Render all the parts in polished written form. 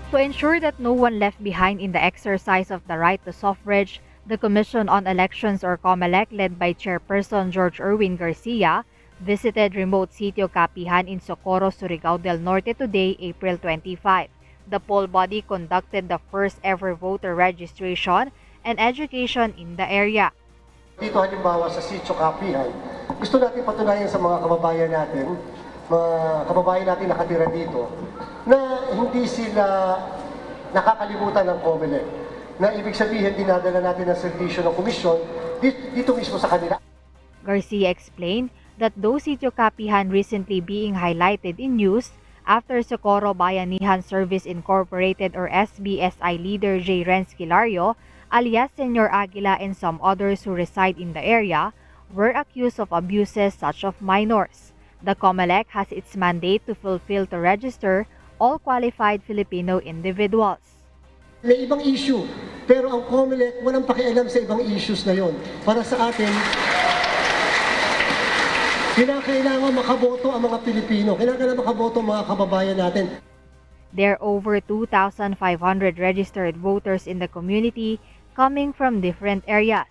To ensure that no one left behind in the exercise of the right to suffrage, the Commission on Elections or COMELEC, led by Chairperson George Erwin Garcia, visited remote Sitio Capihan in Socorro, Surigao del Norte today, April 25. The poll body conducted the first ever voter registration and education in the area. Dito halimbawa sa Sitio Capihan, gusto natin patunayan sa mga kababayan natin nakatira dito, na hindi sila nakakalimutan ng COMELEC. Na ibig sabihin, dinadala natin ang serbisyo ng komisyon dito mismo sa kanila. Garcia explained that though Sitio Capihan recently being highlighted in news after Socorro Bayanihan Service Incorporated or SBSI leader J. Renz Kilario, alias Senor Aguila, and some others who reside in the area were accused of abuses such of minors. The COMELEC has its mandate to fulfill to register all qualified Filipino individuals. May ibang issue, pero ang COMELEC walang pakialam sa ibang issues na yon. Para sa atin, kinakailangan makaboto ang mga Pilipino, kinakailangan makaboto ang mga kababayan natin. There are over 2,500 registered voters in the community coming from different areas.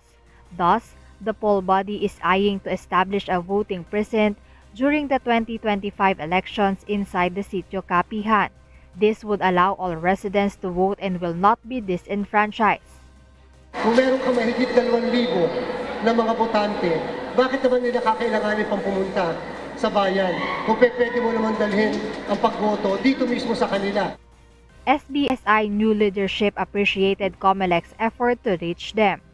Thus, the poll body is eyeing to establish a voting precinct during the 2025 elections inside the Sitio Capihan. This would allow all residents to vote and will not be disenfranchised. Kung meron ka mahigit 2,000 na mga botante, bakit naman nila kakailanganin pang pumunta sa bayan? Kung pwede mo naman dalhin ang pagboto dito mismo sa kanila. SBSI new leadership appreciated COMELEC's effort to reach them.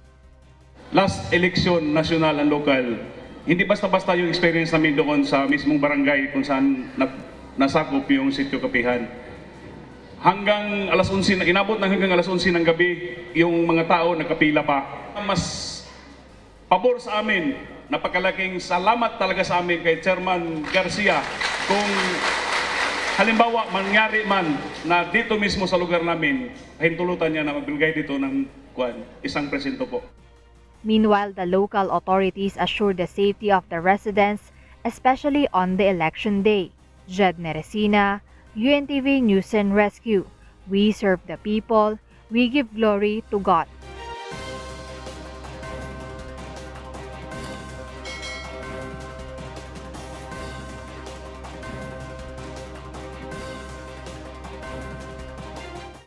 Last election, national and local, hindi basta-basta yung experience namin doon sa mismong barangay kung saan nasakop yung Sitio Capihan. Hanggang alas 11, inabot na hanggang alas 11 ng gabi, yung mga tao nagkapila pa. Mas pabor sa amin, napakalaking salamat talaga sa amin kay Chairman Garcia kung halimbawa mangyari man na dito mismo sa lugar namin, hintulutan niya na magbigay dito ng isang presinto po. Meanwhile, the local authorities assure the safety of the residents, especially on the election day. Jed Neresina, UNTV News and Rescue. We serve the people, we give glory to God.